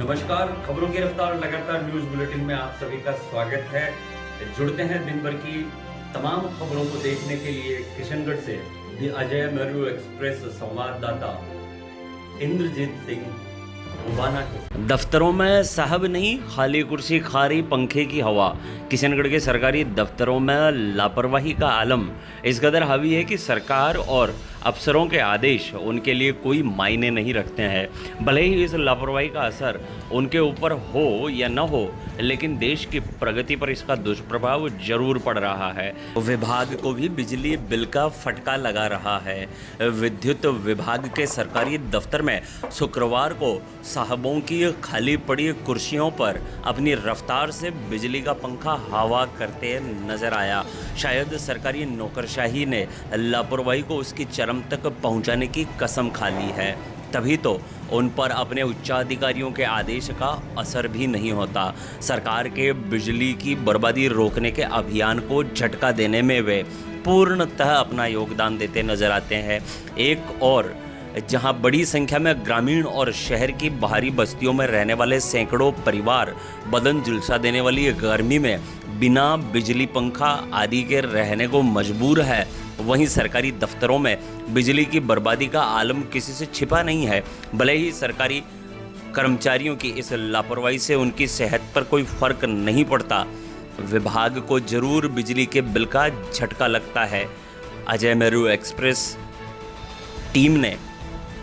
नमस्कार, खबरों की रफ्तार लगातार न्यूज बुलेटिन में आप सभी का स्वागत है। जुड़ते हैं दिन भर की तमाम खबरों को देखने के लिए किशनगढ़ से द अजय मेरू एक्सप्रेस संवाददाता इंद्रजीत सिंह उबाना के। दफ्तरों में साहब नहीं, खाली कुर्सी खारी पंखे की हवा। किशनगढ़ के सरकारी दफ्तरों में लापरवाही का आलम इस कदर हावी है कि सरकार और अफसरों के आदेश उनके लिए कोई मायने नहीं रखते हैं। भले ही इस लापरवाही का असर उनके ऊपर हो या न हो, लेकिन देश की प्रगति पर इसका दुष्प्रभाव जरूर पड़ रहा है। विभाग को भी बिजली बिल का फटका लगा रहा है। विद्युत विभाग के सरकारी दफ्तर में शुक्रवार को साहबों की खाली पड़ी कुर्सियों पर अपनी रफ्तार से बिजली का पंखा हवा करते नजर आया। शायद सरकारी नौकरशाही ने लापरवाही को उसकी चरम तक पहुंचाने की कसम खा ली है, तभी तो उन पर अपने उच्चाधिकारियों के आदेश का असर भी नहीं होता। सरकार के बिजली की बर्बादी रोकने के अभियान को झटका देने में वे पूर्णतः अपना योगदान देते नजर आते हैं। एक और जहां बड़ी संख्या में ग्रामीण और शहर की बाहरी बस्तियों में रहने वाले सैकड़ों परिवार बदन झुलसा देने वाली गर्मी में बिना बिजली पंखा आदि के रहने को मजबूर है, वहीं सरकारी दफ्तरों में बिजली की बर्बादी का आलम किसी से छिपा नहीं है। भले ही सरकारी कर्मचारियों की इस लापरवाही से उनकी सेहत पर कोई फर्क नहीं पड़ता, विभाग को जरूर बिजली के बिल का झटका लगता है। अजय मेरू एक्सप्रेस टीम ने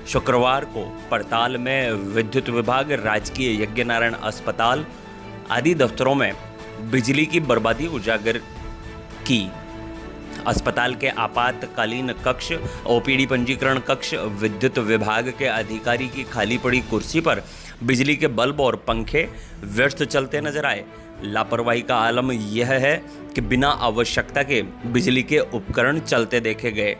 शुक्रवार को पड़ताल में विद्युत विभाग, राजकीय यज्ञनारायण अस्पताल आदि दफ्तरों में बिजली की बर्बादी उजागर की। अस्पताल के आपातकालीन कक्ष, ओपीडी पंजीकरण कक्ष, विद्युत विभाग के अधिकारी की खाली पड़ी कुर्सी पर बिजली के बल्ब और पंखे व्यस्त चलते नजर आए। लापरवाही का आलम यह है कि बिना आवश्यकता के बिजली के उपकरण चलते देखे गए।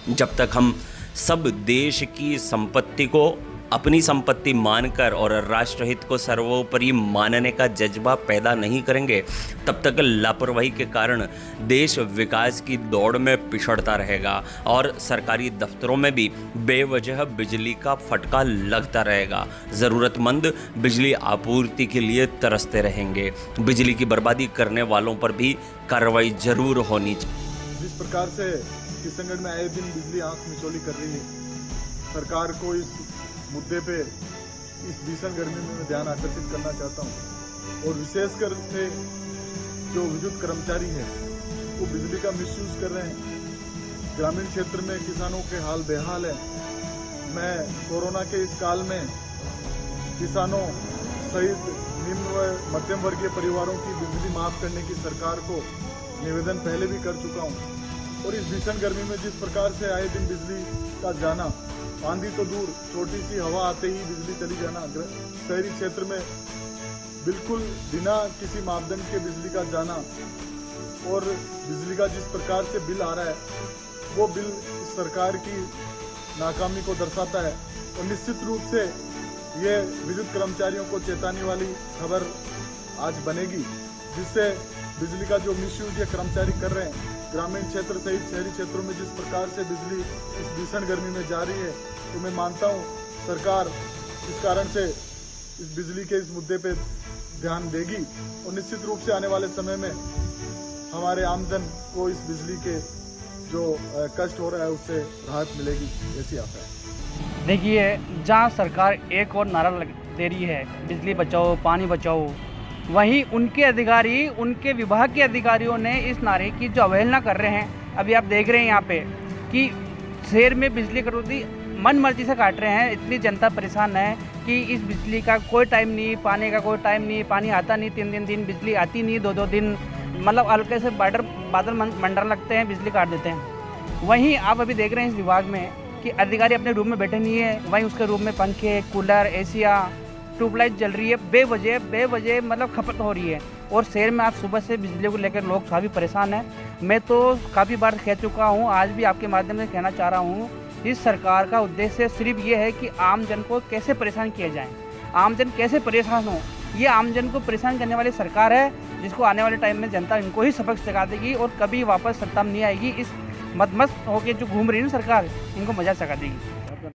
जब तक हम सब देश की संपत्ति को अपनी संपत्ति मानकर और राष्ट्रहित को सर्वोपरि मानने का जज्बा पैदा नहीं करेंगे, तब तक लापरवाही के कारण देश विकास की दौड़ में पिछड़ता रहेगा और सरकारी दफ्तरों में भी बेवजह बिजली का फटका लगता रहेगा। ज़रूरतमंद बिजली आपूर्ति के लिए तरसते रहेंगे। बिजली की बर्बादी करने वालों पर भी कार्रवाई जरूर होनी चाहिए। जिस प्रकार से किशनगढ़ में आए दिन बिजली आंख मिचौली कर रही है, सरकार को इस मुद्दे पे, इस भीषण गर्मी में मैं ध्यान आकर्षित करना चाहता हूँ। और विशेषकर से जो विद्युत कर्मचारी हैं वो बिजली का मिसयूज कर रहे हैं। ग्रामीण क्षेत्र में किसानों के हाल बेहाल है। मैं कोरोना के इस काल में किसानों सहित निम्न व मध्यम वर्गीय परिवारों की बिजली माफ करने की सरकार को निवेदन पहले भी कर चुका हूँ। और इस भीषण गर्मी में जिस प्रकार से आए दिन बिजली का जाना, आंधी तो दूर, छोटी सी हवा आते ही बिजली चली जाना, शहरी क्षेत्र में बिल्कुल बिना किसी मापदंड के बिजली का जाना और बिजली का जिस प्रकार से बिल आ रहा है, वो बिल इस सरकार की नाकामी को दर्शाता है। और निश्चित रूप से ये विद्युत कर्मचारियों को चेतावनी वाली खबर आज बनेगी, जिससे बिजली का जो मिसयूज ये कर्मचारी कर रहे हैं, ग्रामीण क्षेत्र सहित शहरी क्षेत्रों में जिस प्रकार से बिजली इस भीषण गर्मी में जा रही है, तो मैं मानता हूँ सरकार इस कारण से इस बिजली के इस मुद्दे पे ध्यान देगी और निश्चित रूप से आने वाले समय में हमारे आमजन को इस बिजली के जो कष्ट हो रहा है उससे राहत मिलेगी, ऐसी आशा है। देखिए, जहाँ सरकार एक और नारा दे रही है बिजली बचाओ पानी बचाओ, वहीं उनके अधिकारी, उनके विभाग के अधिकारियों ने इस नारे की जो अवहेलना कर रहे हैं। अभी आप देख रहे हैं यहाँ पे कि शहर में बिजली कटौती मन मर्जी से काट रहे हैं। इतनी जनता परेशान है कि इस बिजली का कोई टाइम नहीं, पानी का कोई टाइम नहीं, पानी आता नहीं, 3 दिन बिजली आती नहीं, 2 दिन, मतलब हल्के से बादल मंडर लगते हैं, बिजली काट देते हैं। वहीं आप अभी देख रहे हैं इस विभाग में कि अधिकारी अपने रूम में बैठे नहीं है, वहीं उसके रूम में पंखे, कूलर, एसियाँ, ट्यूबलाइट जल रही है, बेवजह मतलब खपत हो रही है। और शहर में आज सुबह से बिजली को लेकर लोग काफ़ी परेशान हैं। मैं तो काफ़ी बार कह चुका हूँ, आज भी आपके माध्यम से कहना चाह रहा हूँ, इस सरकार का उद्देश्य सिर्फ ये है कि आमजन को कैसे परेशान किया जाए, आमजन कैसे परेशान हो। ये आमजन को परेशान करने वाली सरकार है, जिसको आने वाले टाइम में जनता इनको ही सबक सिखा देगी और कभी वापस सत्ता में नहीं आएगी। इस मदमस्त होकर जो घूम रही है सरकार, इनको मजा सिखा देगी।